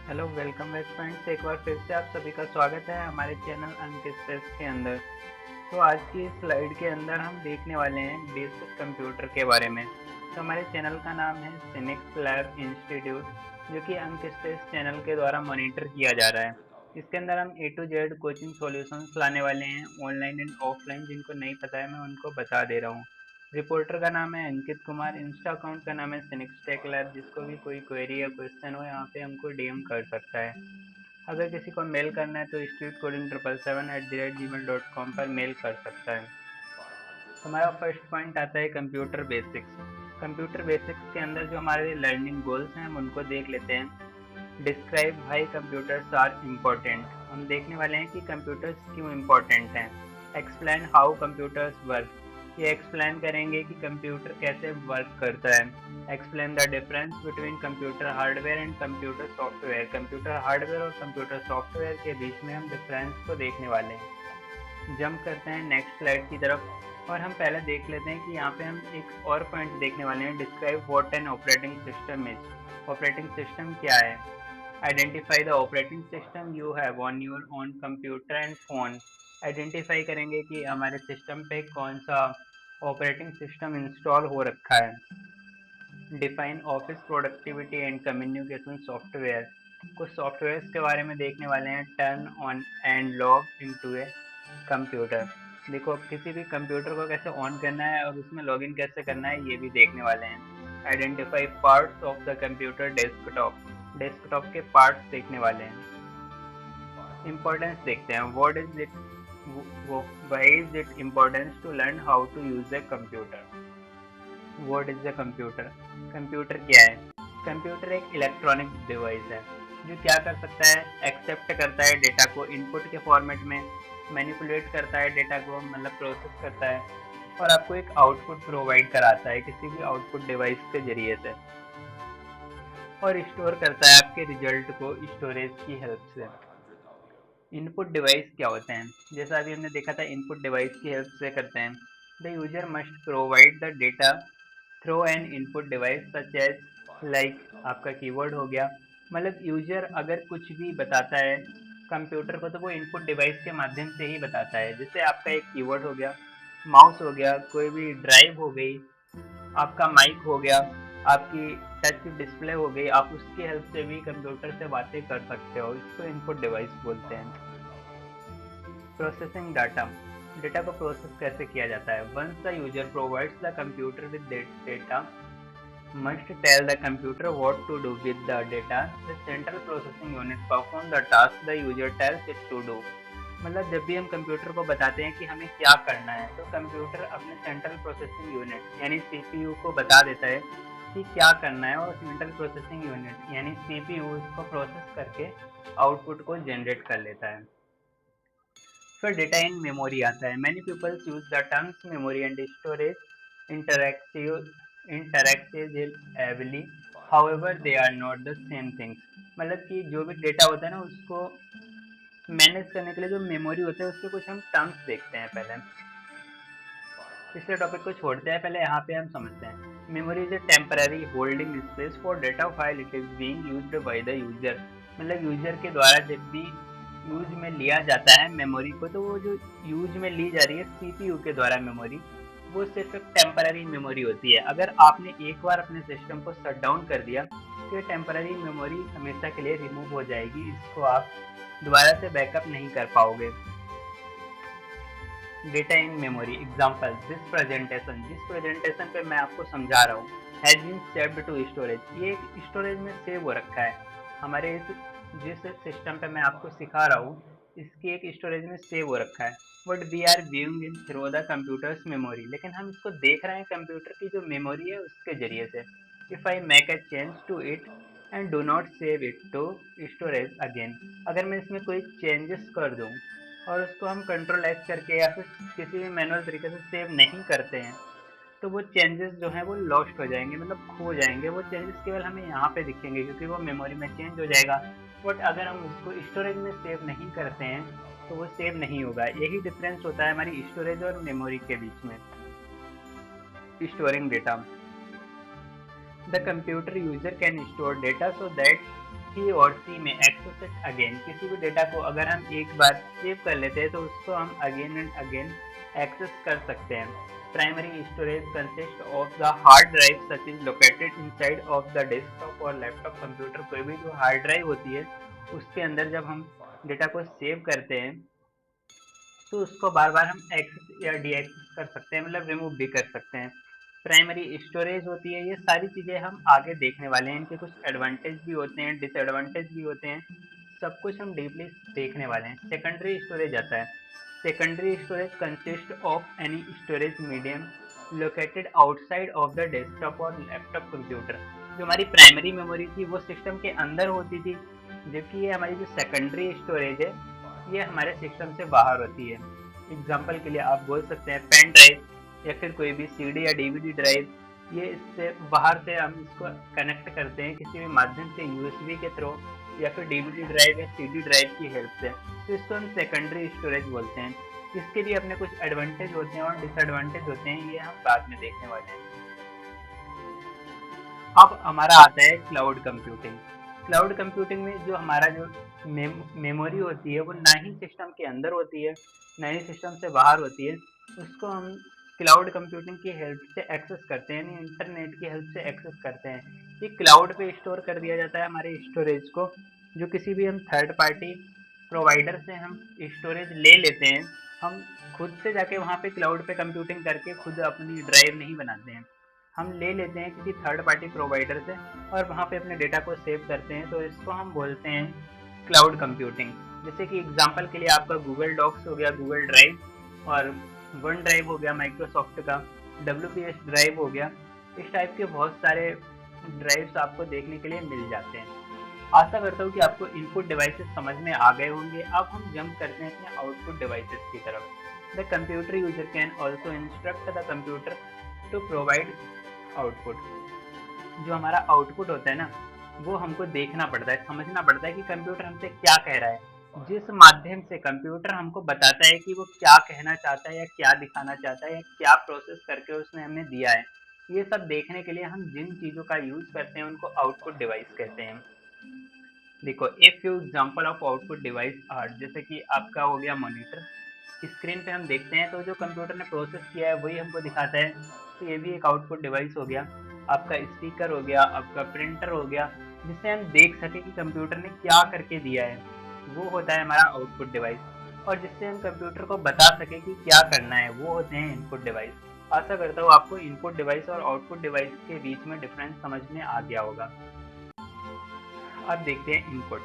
Hello welcome back friends. एक बार फिर से आप सभी का स्वागत है हमारे चैनल अंक स्पेस के अंदर। तो आज की इस स्लाइड के अंदर हम देखने वाले हैं बेसिक कंप्यूटर के बारे में। तो हमारे चैनल का नाम है सिनिक्स लैब इंस्टीट्यूट, जो कि अंक स्पेस चैनल के द्वारा मॉनिटर किया जा रहा है। इसके अंदर हम ए टू जेड कोचिंग सॉल्यूशंस लाने वाले हैं, ऑनलाइन एंड ऑफलाइन। जिनको नहीं पता है मैं उनको बता दे रहा हूँ। रिपोर्टर का नाम है अंकित कुमार, इंस्टा अकाउंट का नाम है सिनिक्स टेक लैब। जिसको भी कोई क्वेरी या क्वेश्चन हो यहाँ पे हमको डीएम कर सकता है। अगर किसी को मेल करना है तो स्ट्रीट कोडिंग 777@gmail.com पर मेल कर सकता है। हमारा फर्स्ट पॉइंट आता है कंप्यूटर बेसिक्स। कंप्यूटर बेसिक्स के अंदर जो हमारे लर्निंग गोल्स हैं हम उनको देख लेते हैं। Describe why computers are important. हम देखने वाले हैं कि कंप्यूटर्स क्यों इम्पोर्टेंट हैं। Explain how computers work. ये एक्सप्लेन करेंगे कि कंप्यूटर कैसे वर्क करता है। Explain the difference between computer hardware and computer software. Computer hardware और कंप्यूटर सॉफ्टवेयर के बीच में हम डिफरेंस को देखने वाले हैं। जंप करते हैं नेक्स्ट स्लाइड की तरफ और हम पहले देख लेते हैं कि यहाँ पे हम एक और पॉइंट देखने वाले हैं। Describe what an operating system is. Operating system क्या है। Identify the operating system you have on your own computer and phone. Identify करेंगे कि हमारे सिस्टम पे कौन सा ऑपरेटिंग सिस्टम इंस्टॉल हो रखा है। Define office productivity and communication software. कुछ सॉफ्टवेयर्स के बारे में देखने वाले हैं। Turn on and log into a computer. देखो किसी भी कंप्यूटर को कैसे ऑन करना है और उसमें लॉगिन कैसे करना है ये भी देखने वाले हैं। Identify parts of the computer desktop. Desktop के पार्ट्स देखने वाले हैं। इम्पोर्टेंस देखते हैं। What is it why is it importance to learn how to use a computer. What is a computer. Computer क्या है। कंप्यूटर एक इलेक्ट्रॉनिक डिवाइस है जो क्या कर सकता है। एक्सेप्ट करता है डेटा को इनपुट के फॉर्मेट में, मैनिपुलेट करता है डेटा को, मतलब प्रोसेस करता है, और आपको एक आउटपुट प्रोवाइड कराता है किसी भी आउटपुट डिवाइस के जरिए से, और स्टोर करता है आपके रिजल्ट को स्टोरेज की हेल्प से। इनपुट डिवाइस क्या होते हैं। जैसा अभी हमने देखा था इनपुट डिवाइस की हेल्प से करते हैं। The user must provide the data through an input device such as like आपका कीवर्ड हो गया। मतलब यूजर अगर कुछ भी बताता है कंप्यूटर को तो वो इनपुट डिवाइस के माध्यम से ही बताता है। जैसे आपका एक कीवर्ड हो गया, माउस हो गया, कोई भी ड्राइव हो गई, आपका माइक हो गया, आपकी टच डिस्प्ले हो गई। आप उसकी हेल्प से भी कंप्यूटर से बातें कर सकते हो। इसको इनपुट डिवाइस बोलते हैं। Processing data. डेटा को प्रोसेस कैसे किया जाता है। Once the user provides the computer with data must tell the computer what to do with the data. The central processing unit perform the task the user tells it to do. मतलब जब भी हम computer को बताते हैं कि हमें क्या करना है तो कंप्यूटर अपने सेंट्रल प्रोसेसिंग यूनिट यानी सीपीयू को बता देता है कि क्या करना है, और सेंट्रल प्रोसेसिंग यूनिट यानी सीपीयू उसको प्रोसेस करके आउटपुट को जनरेट कर लेता है। फिर डेटा इन मेमोरी आता है। Many peoples use the terms memory and storage interactively, however they are not the same things. मतलब कि जो भी डेटा होता है ना उसको मैनेज करने के लिए जो मेमोरी होता है उसके कुछ हम टर्म्स देखते हैं पहले। पिछले टॉपिक को छोड़ते हैं, पहले यहाँ पे हम समझते हैं। Memory is a temporary holding space for data file it is being used by the user. मतलब यूजर के द्वारा जब भी यूज में लिया जाता है मेमोरी को, तो वो जो यूज में ली जा रही है सीपीयू के द्वारा मेमोरी, वो सिर्फ एक टेम्पररी मेमोरी होती है। अगर आपने एक बार अपने सिस्टम को शट डाउन कर दिया तो ये टेम्पररी मेमोरी हमेशा के लिए रिमूव हो जाएगी। इसको आप दोबारा से बैकअप नहीं कर पाओगे। डेटा इन मेमोरी एग्जांपल जिस प्रेजेंटेशन पे मैं आपको समझा रहा हूँ has been saved to storage. ये एक स्टोरेज में सेव हो रखा है। हमारे जिस सिस्टम पे मैं आपको सिखा रहा हूँ इसकी एक स्टोरेज में सेव हो रखा है। But we are viewing in through the computer's memory, लेकिन हम इसको देख रहे हैं कंप्यूटर की जो मेमोरी है उसके जरिए से। If I make a change to it and do not save it to storage again. अगर मैं इसमें कोई चेंजेस कर दूँ और उसको हम कंट्रोल एच करके या फिर किसी भी मैनुअल तरीके से सेव नहीं करते हैं तो वो चेंजेस जो हैं वो लॉस्ट हो जाएंगे, मतलब खो जाएंगे। वो चेंजेस केवल हमें यहाँ पे दिखेंगे क्योंकि वो मेमोरी में चेंज हो जाएगा। बट अगर हम उसको स्टोरेज में सेव नहीं करते हैं तो वो सेव नहीं होगा। यही डिफरेंस होता है हमारी स्टोरेज और मेमोरी के बीच में। Storing data. The computer user can store data so that सी और सी में एक्सेस इट अगेन। किसी भी डेटा को अगर हम एक बार सेव कर लेते हैं तो उसको हम अगेन एंड अगेन एक्सेस कर सकते हैं। Primary storage consist of the hard drive such is located inside of the desktop और लैपटॉप कंप्यूटर। कोई भी जो हार्ड ड्राइव होती है उसके अंदर जब हम डेटा को सेव करते हैं तो उसको बार बार हम एक्सेस या डी एक्सेस कर सकते हैं, मतलब रिमूव भी कर सकते हैं। प्राइमरी स्टोरेज होती है, ये सारी चीज़ें हम आगे देखने वाले हैं। इनके कुछ एडवांटेज भी होते हैं, डिसएडवांटेज भी होते हैं, सब कुछ हम डीपली देखने वाले हैं। सेकेंडरी स्टोरेज आता है। Secondary storage consist of any storage medium located outside of the desktop और लैपटॉप कंप्यूटर। जो हमारी प्राइमरी मेमोरी थी वो सिस्टम के अंदर होती थी, जबकि ये हमारी जो सेकेंडरी स्टोरेज है ये हमारे सिस्टम से बाहर होती है। एग्जाम्पल के लिए आप बोल सकते हैं पेन ड्राइव या फिर कोई भी सीडी या डीवीडी ड्राइव, ये इससे बाहर से हम इसको कनेक्ट करते हैं किसी भी माध्यम से, यूएसबी के थ्रू या फिर डीवीडी ड्राइव या सीडी ड्राइव की हेल्प से, तो इसको हम सेकेंडरी स्टोरेज बोलते हैं। इसके भी अपने कुछ एडवांटेज होते हैं और डिसएडवांटेज होते हैं, ये हम बाद में देखने वाले हैं। अब हमारा आता है क्लाउड कंप्यूटिंग। क्लाउड कंप्यूटिंग में जो हमारा जो मेमोरी होती है वो ना ही सिस्टम के अंदर होती है ना ही सिस्टम से बाहर होती है, उसको हम क्लाउड कंप्यूटिंग की हेल्प से एक्सेस करते हैं, यानी इंटरनेट की हेल्प से एक्सेस करते हैं। ये क्लाउड पे स्टोर कर दिया जाता है हमारे स्टोरेज को, जो किसी भी हम थर्ड पार्टी प्रोवाइडर से हम स्टोरेज ले लेते हैं। हम खुद से जाके वहाँ पे क्लाउड पे कंप्यूटिंग करके खुद अपनी ड्राइव नहीं बनाते हैं, हम ले लेते हैं किसी थर्ड पार्टी प्रोवाइडर से और वहाँ पे अपने डेटा को सेव करते हैं, तो इसको हम बोलते हैं क्लाउड कंप्यूटिंग। जैसे कि एग्जांपल के लिए आपका गूगल डॉक्स हो गया, गूगल ड्राइव, और वन ड्राइव हो गया माइक्रोसॉफ्ट का, WPS ड्राइव हो गया। इस टाइप के बहुत सारे ड्राइव्स आपको देखने के लिए मिल जाते हैं। आशा करता हूँ कि आपको इनपुट डिवाइसेस समझ में आ गए होंगे। अब हम जंप करते हैं अपने आउटपुट डिवाइसेस की तरफ। The computer user can also instruct the computer to provide output. जो हमारा आउटपुट होता है ना, वो हमको देखना पड़ता है, समझना पड़ता है कि कंप्यूटर हमसे क्या कह रहा है। जिस माध्यम से कंप्यूटर हमको बताता है कि वो क्या कहना चाहता है या क्या दिखाना चाहता है या क्या प्रोसेस करके उसने हमें दिया है, ये सब देखने के लिए हम जिन चीज़ों का यूज़ करते हैं उनको आउटपुट डिवाइस कहते हैं। देखो a few example of output device are, जैसे कि आपका हो गया मॉनिटर। स्क्रीन पे हम देखते हैं तो जो कंप्यूटर ने प्रोसेस किया है वही हमको दिखाता है, तो ये भी एक आउटपुट डिवाइस हो गया। आपका स्पीकर हो गया, आपका प्रिंटर हो गया, जिससे हम देख सके कि कंप्यूटर ने क्या करके दिया है, वो होता है हमारा आउटपुट डिवाइस। और जिससे हम कंप्यूटर को बता सके कि क्या करना है, वो होते हैं इनपुट डिवाइस। आशा करता हूँ आपको इनपुट डिवाइस और आउटपुट डिवाइस के बीच में डिफरेंस समझ में आ गया होगा। अब देखते हैं इनपुट।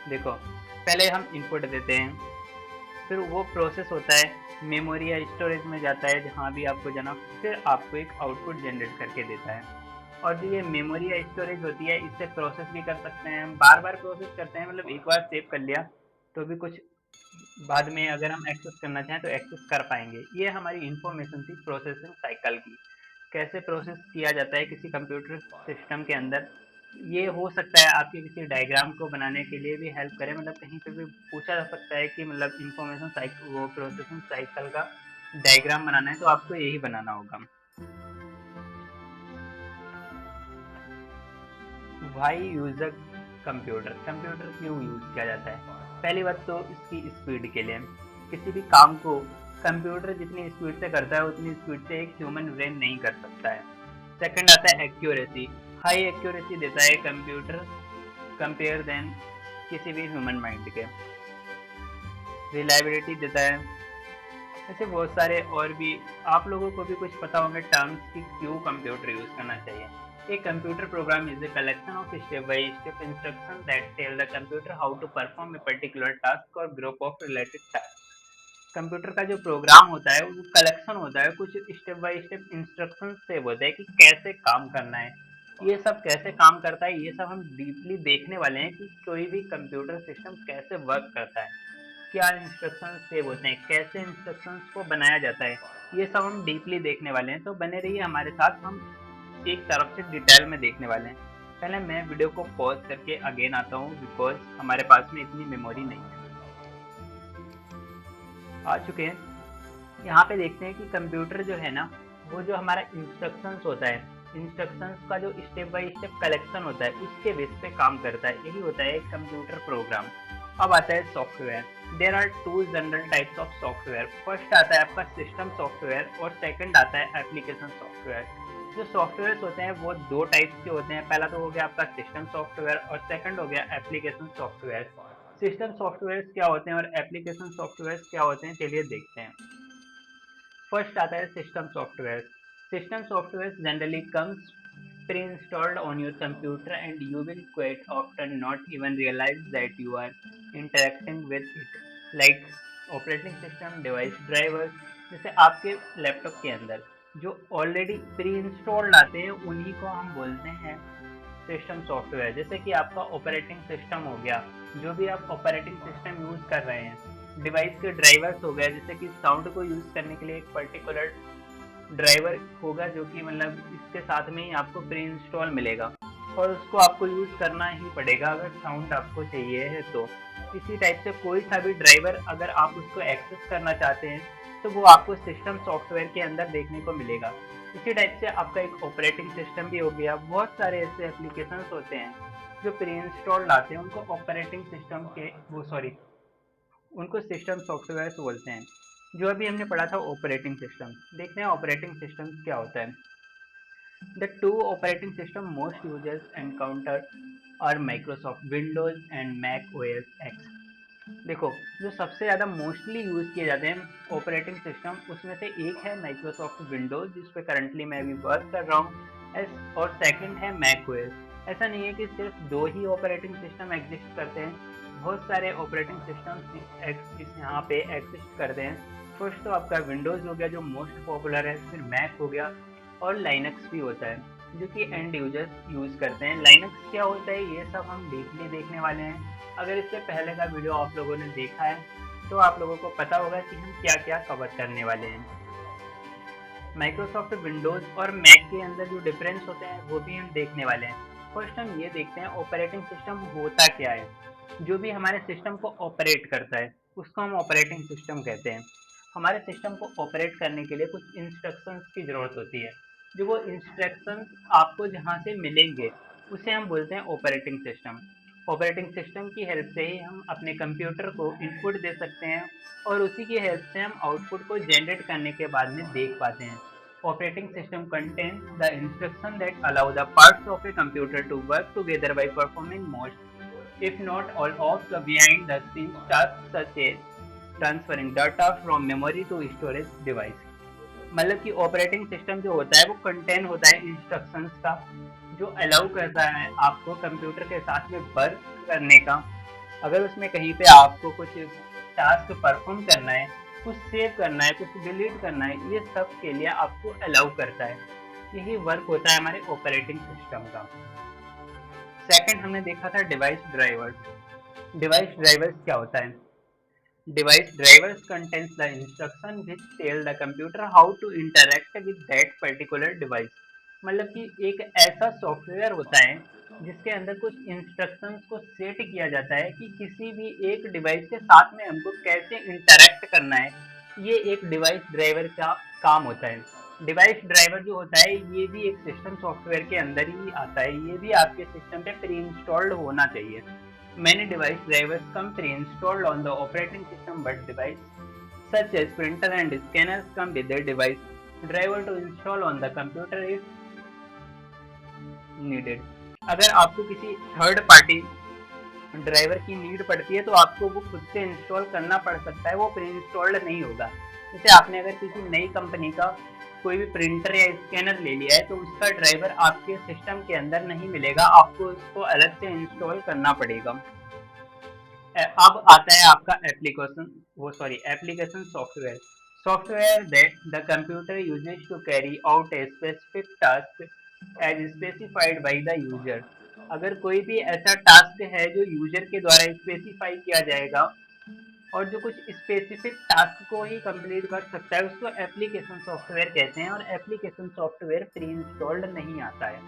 देखो पहले हम इनपुट देते हैं, फिर वो प्रोसेस होता है, मेमोरी या स्टोरेज में जाता है जहाँ भी आपको जाना, फिर आपको एक आउटपुट जनरेट करके देता है। और जो ये मेमोरी या स्टोरेज होती है इससे प्रोसेस भी कर सकते हैं, हम बार बार प्रोसेस करते हैं, मतलब एक बार सेव कर लिया तो भी कुछ बाद में अगर हम एक्सेस करना चाहें तो एक्सेस कर पाएंगे। ये हमारी इंफॉर्मेशन थी प्रोसेसिंग साइकिल की, कैसे प्रोसेस किया जाता है किसी कंप्यूटर सिस्टम के अंदर। ये हो सकता है आपके किसी डायग्राम को बनाने के लिए भी हेल्प करे, मतलब कहीं पे भी पूछा जा सकता है कि मतलब इंफॉर्मेशन साइकिल, वो प्रोसेसिंग साइकिल का डायग्राम बनाना है तो आपको यही बनाना होगा। वाई यूजर कंप्यूटर, कंप्यूटर क्यों यूज किया जाता है? पहली बात तो इसकी स्पीड के लिए, किसी भी काम को कंप्यूटर जितनी स्पीड से करता है उतनी स्पीड से एक ह्यूमन ब्रेन नहीं कर सकता है। सेकंड आता है एक्यूरेसी, हाई एक्यूरेसी देता है कंप्यूटर कंपेयर देन किसी भी ह्यूमन माइंड के। रिलायबिलिटी देता है। ऐसे बहुत सारे और भी, आप लोगों को भी कुछ पता होंगे टर्म्स कि क्यों कंप्यूटर यूज करना चाहिए। A computer program is a collection of step-by-step instructions that tell the computer how to perform a particular task or group of related tasks. Computer का जो प्रोग्राम होता है वो कलेक्शन होता है कुछ स्टेप बाय स्टेप इंस्ट्रक्शंस से होता है कि कैसे काम करना है। ये सब कैसे काम करता है ये सब हम डीपली देखने वाले हैं कि कोई भी कंप्यूटर सिस्टम कैसे वर्क करता है, क्या इंस्ट्रक्शंस सेव होते हैं, कैसे इंस्ट्रक्शंस को बनाया जाता है, ये सब हम डीपली देखने वाले हैं। तो बने रहिए हमारे साथ, हम एक तरफ से डिटेल में देखने वाले हैं। पहले मैं वीडियो को पॉज करके अगेन आता हूँ बिकॉज हमारे पास में इतनी मेमोरी नहीं है। आ चुके हैं। यहाँ पे देखते हैं कि कंप्यूटर जो है ना, वो जो हमारा इंस्ट्रक्शंस होता है इंस्ट्रक्शंस का जो स्टेप बाय स्टेप कलेक्शन होता है उसके बेस पे काम करता है। यही होता है एक कंप्यूटर प्रोग्राम। अब आता है software. There are two general types of software. First आता है आपका सिस्टम सॉफ्टवेयर और सेकंड आता है एप्लीकेशन सॉफ्टवेयर। जो सॉफ्टवेयर होते हैं वो दो टाइप्स के होते हैं। पहला तो हो गया आपका सिस्टम सॉफ्टवेयर और सेकंड हो गया एप्लीकेशन सॉफ्टवेयर। सिस्टम सॉफ्टवेयर क्या होते हैं और एप्लीकेशन सॉफ्टवेयर क्या होते हैं, चलिए देखते हैं। फर्स्ट आता है system software. System software generally comes pre-installed on your computer and you will quite often not even realize that you are interacting with it, like operating system, device drivers। जैसे आपके लैपटॉप के अंदर जो already pre installed आते हैं उन्हीं को हम बोलते हैं सिस्टम सॉफ्टवेयर। जैसे कि आपका ऑपरेटिंग सिस्टम हो गया, जो भी आप ऑपरेटिंग सिस्टम यूज कर रहे हैं, डिवाइस के ड्राइवर्स हो गए, जैसे कि साउंड को यूज करने के लिए एक पर्टिकुलर ड्राइवर होगा जो कि मतलब इसके साथ में ही आपको प्री इंस्टॉल मिलेगा और उसको आपको यूज करना ही पड़ेगा अगर साउंड आपको चाहिए है तो। इसी टाइप से कोई सा भी ड्राइवर अगर आप उसको एक्सेस करना चाहते हैं तो वो आपको सिस्टम सॉफ्टवेयर के अंदर देखने को मिलेगा। इसी टाइप से आपका एक ऑपरेटिंग सिस्टम भी हो गया। बहुत सारे ऐसे एप्लीकेशंस होते हैं जो प्री इंस्टॉल्ड आते हैं, उनको ऑपरेटिंग सिस्टम के वो सॉरी उनको सिस्टम सॉफ्टवेयर बोलते हैं। जो अभी हमने पढ़ा था ऑपरेटिंग सिस्टम, देखते हैं ऑपरेटिंग सिस्टम क्या होता है। The two operating system most users encounter are Microsoft Windows and Mac OS X. देखो, जो सबसे ज़्यादा मोस्टली यूज़ किए जाते हैं ऑपरेटिंग सिस्टम उसमें से एक है माइक्रोसॉफ्ट विंडोज जिस पे करंटली मैं अभी वर्क कर रहा हूँ, और सेकंड है मैक ओएस। ऐसा नहीं है कि सिर्फ दो ही ऑपरेटिंग सिस्टम एग्जिस्ट करते हैं, बहुत सारे ऑपरेटिंग सिस्टम इस यहाँ पे एग्जिस्ट करते हैं। फर्स्ट तो आपका विंडोज़ हो गया जो मोस्ट पॉपुलर है, फिर मैक हो गया और लाइनक्स भी होता है जो कि एंड यूजर्स यूज़ करते हैं। लाइनक्स क्या होता है ये सब हम डीपली देखने वाले हैं। अगर इससे पहले का वीडियो आप लोगों ने देखा है तो आप लोगों को पता होगा कि हम क्या क्या कवर करने वाले हैं। माइक्रोसॉफ्ट विंडोज़ और मैक के अंदर जो डिफरेंस होते हैं वो भी हम देखने वाले हैं। फर्स्ट हम ये देखते हैं ऑपरेटिंग सिस्टम होता क्या है। जो भी हमारे सिस्टम को ऑपरेट करता है उसको हम ऑपरेटिंग सिस्टम कहते हैं। हमारे सिस्टम को ऑपरेट करने के लिए कुछ इंस्ट्रक्शंस की ज़रूरत होती है। जो वो इंस्ट्रक्शंस आपको जहाँ से मिलेंगे उसे हम बोलते हैं ऑपरेटिंग सिस्टम। ऑपरेटिंग सिस्टम की हेल्प से ही हम अपने कंप्यूटर को इनपुट दे सकते हैं और उसी की हेल्प से हम आउटपुट को जनरेट करने के बाद में देख पाते हैं। Operating system contains the instruction that allow the parts of a computer to work together by performing most, if not all, of the behind the scenes tasks such as transferring data from memory to storage device। मतलब कि operating system जो होता है वो contain होता है instructions का, जो अलाउ करता है आपको कंप्यूटर के साथ में वर्क करने का। अगर उसमें कहीं पे आपको कुछ टास्क परफॉर्म करना है, कुछ सेव करना है, कुछ डिलीट करना है, ये सब के लिए आपको अलाउ करता है। यही वर्क होता है हमारे ऑपरेटिंग सिस्टम का। सेकंड हमने देखा था डिवाइस ड्राइवर्स। डिवाइस ड्राइवर्स क्या होता है? Device drivers contains the instruction which tell the computer how to interact with that particular device। मतलब कि एक ऐसा सॉफ्टवेयर होता है जिसके अंदर कुछ इंस्ट्रक्शंस को सेट किया जाता है कि किसी भी एक डिवाइस के साथ में हमको कैसे इंटरेक्ट करना है। ये एक डिवाइस ड्राइवर का काम होता है। डिवाइस ड्राइवर जो होता है ये भी एक सिस्टम सॉफ्टवेयर के अंदर ही आता है। ये भी आपके सिस्टम पे प्री इंस्टॉल्ड होना चाहिए। Many device drivers come pre-installed on the operating system, but devices such as printer and scanners come with their device driver to install on the computer if needed। अगर आपको किसी third party driver की need पड़ती है तो आपको वो खुद से इंस्टॉल करना पड़ सकता है, वो प्री इंस्टॉल्ड नहीं होगा। जैसे आपने अगर किसी नई कंपनी का कोई भी प्रिंटर या स्कैनर ले लिया है तो उसका ड्राइवर आपके सिस्टम के अंदर नहीं मिलेगा, आपको उसको अलग से इंस्टॉल करना पड़ेगा। अब आता है आपका application software. Software that the computer uses to carry out a specific task as specified by the user. अगर कोई भी ऐसा टास्क है जो यूजर के द्वारा स्पेसिफाई किया जाएगा और जो कुछ स्पेसिफिक टास्क को ही कंप्लीट कर सकता है उसको एप्लीकेशन सॉफ्टवेयर कहते हैं। और एप्लीकेशन सॉफ्टवेयर प्री इंस्टॉल्ड नहीं आता है,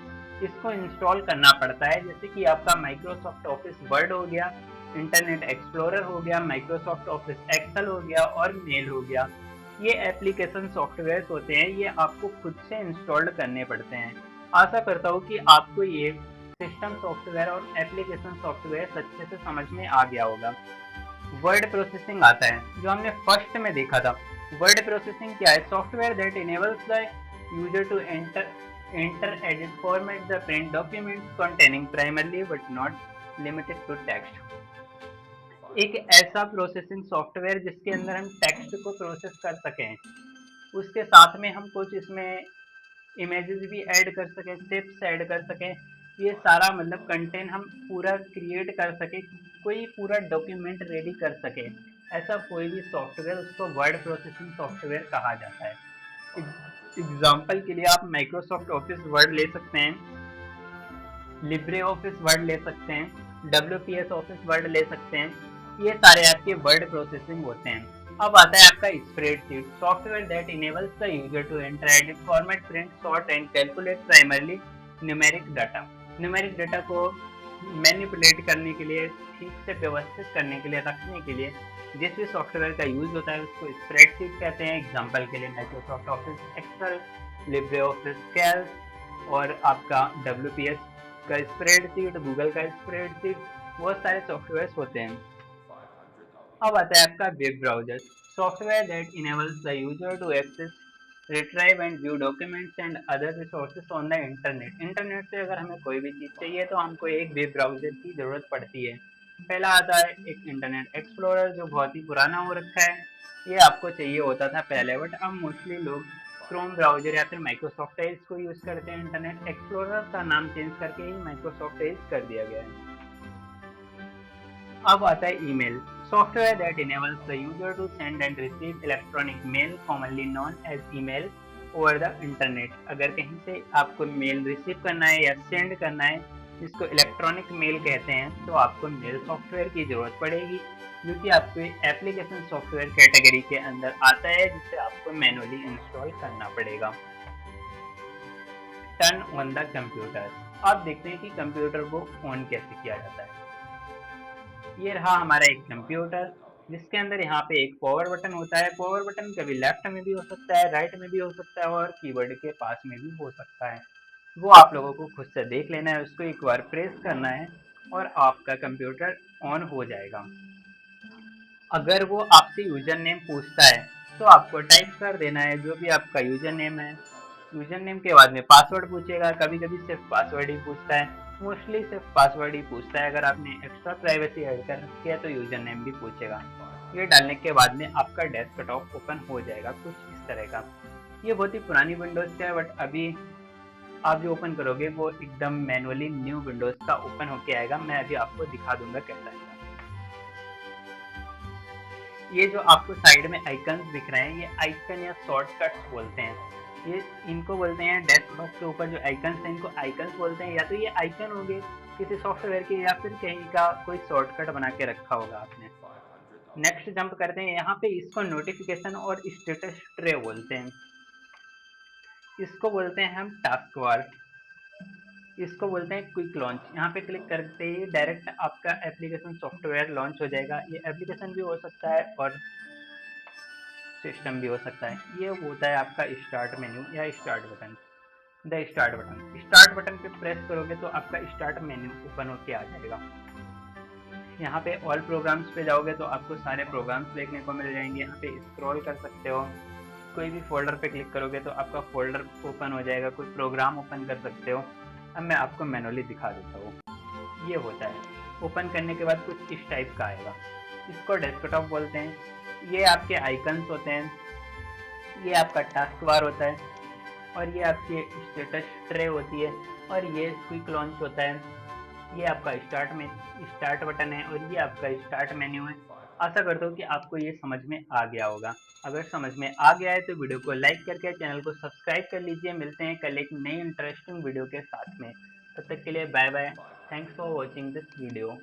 इसको इंस्टॉल करना पड़ता है। जैसे कि आपका माइक्रोसॉफ्ट ऑफिस वर्ड हो गया, इंटरनेट एक्सप्लोरर हो गया, माइक्रोसॉफ्ट ऑफिस एक्सेल हो गया और मेल हो गया। ये एप्लीकेशन सॉफ्टवेयर होते हैं, ये आपको खुद से इंस्टॉल्ड करने पड़ते हैं। आशा करता हूँ कि आपको ये सिस्टम सॉफ्टवेयर और एप्लीकेशन सॉफ्टवेयर अच्छे से समझ में आ गया होगा। वर्ड प्रोसेसिंग आता है जो हमने फर्स्ट में देखा था। वर्ड प्रोसेसिंग क्या है? Software that enables the user to enter edit format the print documents containing primarily but not limited to text. एक ऐसा प्रोसेसिंग सॉफ्टवेयर जिसके अंदर हम टेक्स्ट को प्रोसेस कर सकें, उसके साथ में हम कुछ इसमें इमेजेस भी ऐड कर सकें, टिप्स ऐड कर सकें, ये सारा मतलब कंटेंट हम पूरा क्रिएट कर सकें, कोई पूरा डॉक्यूमेंट रेडी कर सके, ऐसा कोई भी सॉफ्टवेयर उसको वर्ड प्रोसेसिंग सॉफ्टवेयर कहा जाता है। एग्जाम्पल के लिए आप माइक्रोसॉफ्ट ऑफिस वर्ड ले सकते हैं, लिब्रे ऑफिस वर्ड ले सकते हैं, WPS ऑफिस वर्ड ले सकते हैं, ये सारे आपके वर्ड प्रोसेसिंग होते हैं। अब आता है आपका spreadsheet, software that enables the user to enter edit format print sort and calculate primarily numeric data. Numeric data को मैनिपुलेट करने के लिए, ठीक से व्यवस्थित करने के लिए, रखने के लिए जिस भी सॉफ्टवेयर का यूज होता है उसको स्प्रेडशीट कहते हैं। एग्जाम्पल के लिए Microsoft Office Excel, Libre Office Calc और आपका WPS का स्प्रेडशीट, गूगल का स्प्रेडशीट, बहुत सारे सॉफ्टवेयर होते हैं। अब आता है आपका web browser, software that enables the user to access, retrieve and view documents and other resources on the internet. Internet से अगर हमें कोई भी चीज़ चाहिए तो हमको एक वेब ब्राउजर की ज़रूरत पड़ती है। पहला आता है एक इंटरनेट एक्सप्लोरर जो बहुत ही पुराना हो रखा है, ये आपको चाहिए होता था पहले, बट अब मोस्टली लोग क्रोम ब्राउजर या फिर माइक्रोसॉफ्ट एज को यूज़ करते हैं। इंटरनेट एक्सप्लोरर का नाम चेंज करके ही माइक्रोसॉफ्ट एज कर दिया गया है। अब आता है email, software that enables the user to send and receive electronic mail commonly known as email over the internet. अगर कहीं से आपको मेल रिसीव करना है या सेंड करना है, जिसको इलेक्ट्रॉनिक मेल कहते हैं, तो आपको मेल सॉफ्टवेयर की ज़रूरत पड़ेगी, जो कि आपको एप्लीकेशन सॉफ्टवेयर कैटेगरी के अंदर आता है, जिसे आपको मैनुअली इंस्टॉल करना पड़ेगा। टर्न ऑन द कंप्यूटर, अब देखते हैं कि कंप्यूटर को ऑन कैसे किया जाता है। ये रहा हमारा एक कंप्यूटर, जिसके अंदर यहाँ पे एक पावर बटन होता है। पावर बटन कभी लेफ्ट में भी हो सकता है, राइट में भी हो सकता है और कीबोर्ड के पास में भी हो सकता है। वो आप लोगों को खुद से देख लेना है, उसको एक बार प्रेस करना है और आपका कंप्यूटर ऑन हो जाएगा। अगर वो आपसे यूजर नेम पूछता है तो आपको टाइप कर देना है जो भी आपका यूजर नेम है। यूजर नेम के बाद में पासवर्ड पूछेगा, कभी कभी सिर्फ पासवर्ड ही पूछता है, मोस्टली सिर्फ पासवर्ड ही पूछता है। अगर आपने एक्स्ट्रा प्राइवेसी ऐड कर रखी है तो यूजर नेम भी पूछेगा। ये डालने के बाद में आपका डेस्कटॉप ओपन हो जाएगा कुछ इस तरह का। ये बहुत ही पुरानी विंडोज का है, बट अभी आप जो ओपन करोगे वो एकदम मैनुअली न्यू विंडोज का ओपन होके आएगा। मैं अभी आपको दिखा दूंगा कैसा है। ये जो आपको साइड में आइकन्स दिख रहे हैं, ये आइकन या शॉर्टकट्स बोलते हैं। ये इनको बोलते हैं, डेस्कटॉप के ऊपर जो आइकन्स हैं इनको आइकन्स बोलते हैं। या तो ये आइकन होंगे किसी सॉफ्टवेयर के, या फिर कहीं का कोई शॉर्टकट बना के रखा होगा आपने। नेक्स्ट जंप करते हैं, यहाँ पे इसको नोटिफिकेशन और स्टेटस ट्रे बोलते हैं। इसको बोलते हैं हम टास्क बार, इसको बोलते हैं क्विक लॉन्च। यहाँ पे क्लिक करते ही डायरेक्ट आपका एप्लीकेशन सॉफ्टवेयर लॉन्च हो जाएगा। ये एप्लीकेशन भी हो सकता है और सिस्टम भी हो सकता है। ये होता है आपका स्टार्ट मेन्यू या start button. The start button पे प्रेस करोगे तो आपका स्टार्ट मेन्यू ओपन होके आ जाएगा। यहाँ पे ऑल प्रोग्राम्स पे जाओगे तो आपको सारे प्रोग्राम्स देखने को मिल जाएंगे। यहाँ पे स्क्रॉल कर सकते हो, कोई भी फोल्डर पे क्लिक करोगे तो आपका फोल्डर ओपन हो जाएगा, कोई प्रोग्राम ओपन कर सकते हो। अब मैं आपको मैनुअली दिखा देता हूँ। ये होता है, ओपन करने के बाद कुछ इस टाइप का आएगा। इसको डेस्कटॉप बोलते हैं। ये आपके आइकन्स होते हैं, ये आपका टास्क बार होता है और ये आपकी स्टेटस ट्रे होती है और ये क्विक लॉन्च होता है। ये आपका स्टार्ट बटन है और ये आपका स्टार्ट मेन्यू है। आशा करता हूँ कि आपको ये समझ में आ गया होगा। अगर समझ में आ गया है तो वीडियो को लाइक करके चैनल को सब्सक्राइब कर लीजिए। मिलते हैं कल एक नई इंटरेस्टिंग वीडियो के साथ में। तब तक के लिए bye bye. Thanks for watching this video.